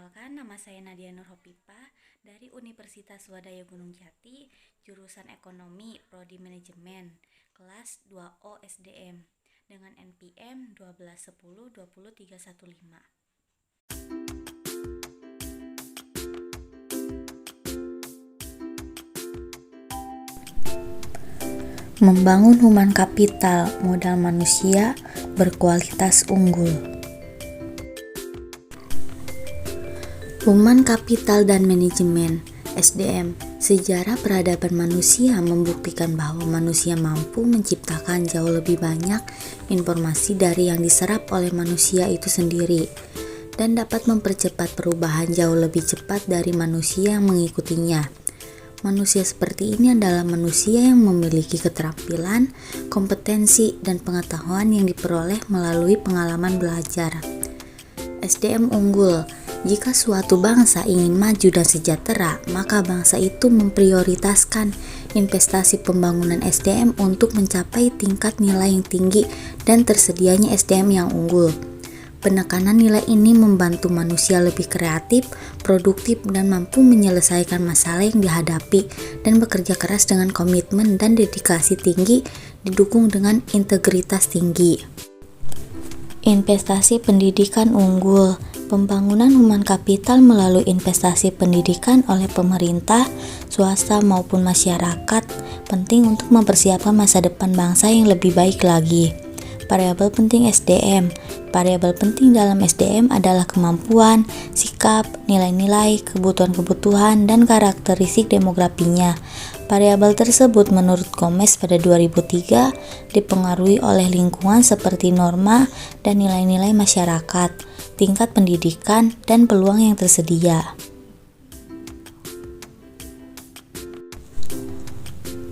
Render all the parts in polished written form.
Perkenalkan, nama saya Nadia Nurhopipa dari Universitas Swadaya Gunung Jati, jurusan Ekonomi, Prodi Manajemen, kelas 2O SDM, dengan NPM 121020315. Membangun human capital, modal manusia berkualitas unggul. Human Capital dan Manajemen (SDM). Sejarah peradaban manusia membuktikan bahwa manusia mampu menciptakan jauh lebih banyak informasi dari yang diserap oleh manusia itu sendiri, dan dapat mempercepat perubahan jauh lebih cepat dari manusia yang mengikutinya. Manusia seperti ini adalah manusia yang memiliki keterampilan, kompetensi, dan pengetahuan yang diperoleh melalui pengalaman belajar. SDM unggul. Jika suatu bangsa ingin maju dan sejahtera, maka bangsa itu memprioritaskan investasi pembangunan SDM untuk mencapai tingkat nilai yang tinggi dan tersedianya SDM yang unggul. Penekanan nilai ini membantu manusia lebih kreatif, produktif, dan mampu menyelesaikan masalah yang dihadapi dan bekerja keras dengan komitmen dan dedikasi tinggi, didukung dengan integritas tinggi. Investasi pendidikan unggul. Pembangunan human capital melalui investasi pendidikan oleh pemerintah, swasta maupun masyarakat penting untuk mempersiapkan masa depan bangsa yang lebih baik lagi. Variabel penting SDM. Variabel penting dalam SDM adalah kemampuan, sikap, nilai-nilai, kebutuhan-kebutuhan, dan karakteristik demografinya. Variabel tersebut menurut Gomez pada 2003 dipengaruhi oleh lingkungan seperti norma dan nilai-nilai masyarakat, tingkat pendidikan, dan peluang yang tersedia.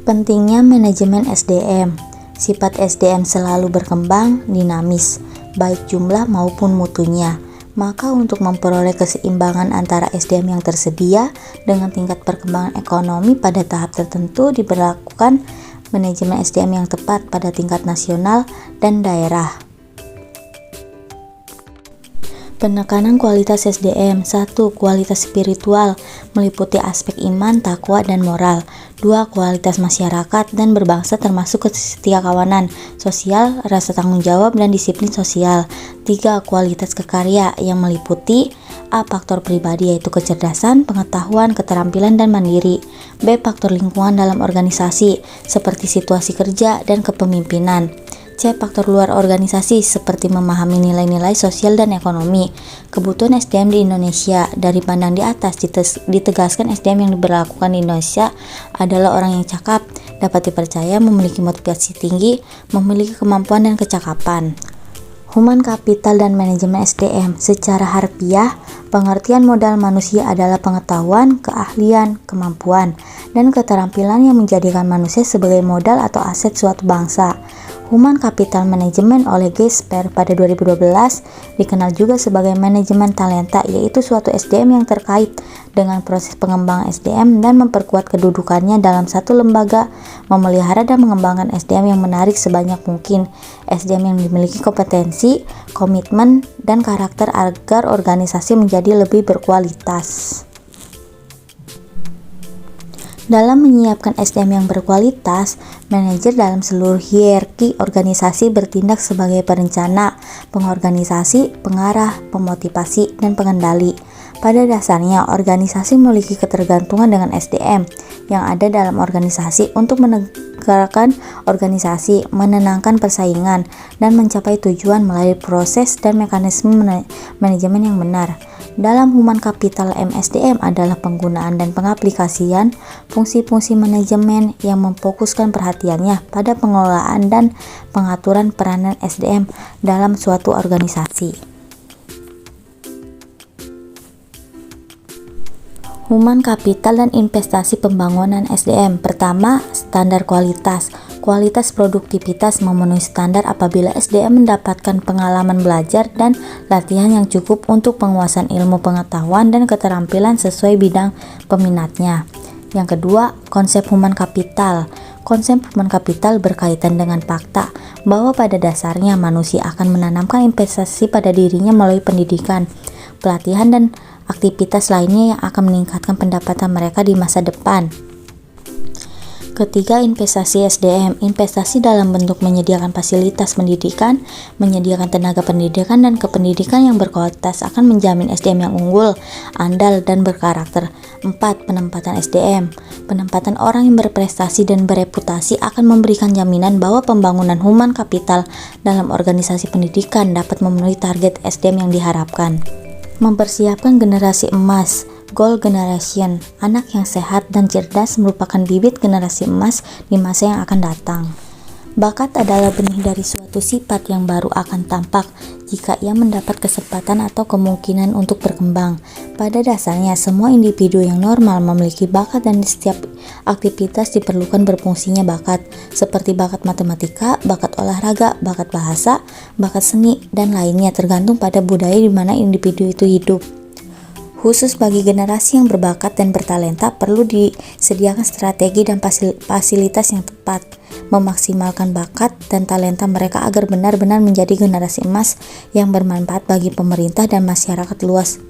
Pentingnya manajemen SDM. Sifat SDM selalu berkembang, dinamis, baik jumlah maupun mutunya. Maka untuk memperoleh keseimbangan antara SDM yang tersedia dengan tingkat perkembangan ekonomi pada tahap tertentu diberlakukan manajemen SDM yang tepat pada tingkat nasional dan daerah. Penekanan kualitas SDM. 1. Kualitas spiritual, meliputi aspek iman, takwa, dan moral. 2. Kualitas masyarakat dan berbangsa termasuk kesetiakawanan sosial, rasa tanggung jawab, dan disiplin sosial. 3. Kualitas kekarya yang meliputi A. Faktor pribadi yaitu kecerdasan, pengetahuan, keterampilan, dan mandiri. B. Faktor lingkungan dalam organisasi seperti situasi kerja dan kepemimpinan. C. Faktor luar organisasi seperti memahami nilai-nilai sosial dan ekonomi. Kebutuhan SDM di Indonesia. Dari pandang di atas ditegaskan SDM yang diberlakukan di Indonesia adalah orang yang cakap, dapat dipercaya, memiliki motivasi tinggi, memiliki kemampuan dan kecakapan. Human Capital dan Manajemen SDM. Secara harfiah, pengertian modal manusia adalah pengetahuan, keahlian, kemampuan, dan keterampilan yang menjadikan manusia sebagai modal atau aset suatu bangsa. Human Capital Management oleh Gesper pada 2012 dikenal juga sebagai manajemen talenta, yaitu suatu SDM yang terkait dengan proses pengembangan SDM dan memperkuat kedudukannya dalam satu lembaga, memelihara dan mengembangkan SDM yang menarik sebanyak mungkin, SDM yang dimiliki kompetensi, komitmen, dan karakter agar organisasi menjadi lebih berkualitas. Dalam menyiapkan SDM yang berkualitas, manajer dalam seluruh hierarki organisasi bertindak sebagai perencana, pengorganisasi, pengarah, pemotivasi, dan pengendali. Pada dasarnya, organisasi memiliki ketergantungan dengan SDM yang ada dalam organisasi untuk menegakkan organisasi, menenangkan persaingan, dan mencapai tujuan melalui proses dan mekanisme manajemen yang benar. Dalam Human Capital MSDM adalah penggunaan dan pengaplikasian fungsi-fungsi manajemen yang memfokuskan perhatiannya pada pengelolaan dan pengaturan peranan SDM dalam suatu organisasi. Human Capital dan investasi pembangunan SDM. Pertama, standar kualitas. Kualitas produktivitas memenuhi standar apabila SDM mendapatkan pengalaman belajar dan latihan yang cukup untuk penguasaan ilmu pengetahuan dan keterampilan sesuai bidang peminatnya. Yang kedua, konsep human capital. Konsep human capital berkaitan dengan fakta bahwa pada dasarnya manusia akan menanamkan investasi pada dirinya melalui pendidikan, pelatihan, dan aktivitas lainnya yang akan meningkatkan pendapatan mereka di masa depan. Ketiga, investasi SDM. Investasi dalam bentuk menyediakan fasilitas pendidikan, menyediakan tenaga pendidikan dan kependidikan yang berkualitas akan menjamin SDM yang unggul, andal, dan berkarakter. 4. Penempatan SDM. Penempatan orang yang berprestasi dan bereputasi akan memberikan jaminan bahwa pembangunan human capital dalam organisasi pendidikan dapat memenuhi target SDM yang diharapkan. Mempersiapkan generasi emas. Goal Generation. Anak yang sehat dan cerdas merupakan bibit generasi emas di masa yang akan datang. Bakat adalah benih dari suatu sifat yang baru akan tampak jika ia mendapat kesempatan atau kemungkinan untuk berkembang. Pada dasarnya, semua individu yang normal memiliki bakat dan di setiap aktivitas diperlukan berfungsinya bakat, seperti bakat matematika, bakat olahraga, bakat bahasa, bakat seni, dan lainnya tergantung pada budaya di mana individu itu hidup. Khusus bagi generasi yang berbakat dan bertalenta, perlu disediakan strategi dan fasilitas yang tepat, memaksimalkan bakat dan talenta mereka agar benar-benar menjadi generasi emas yang bermanfaat bagi pemerintah dan masyarakat luas.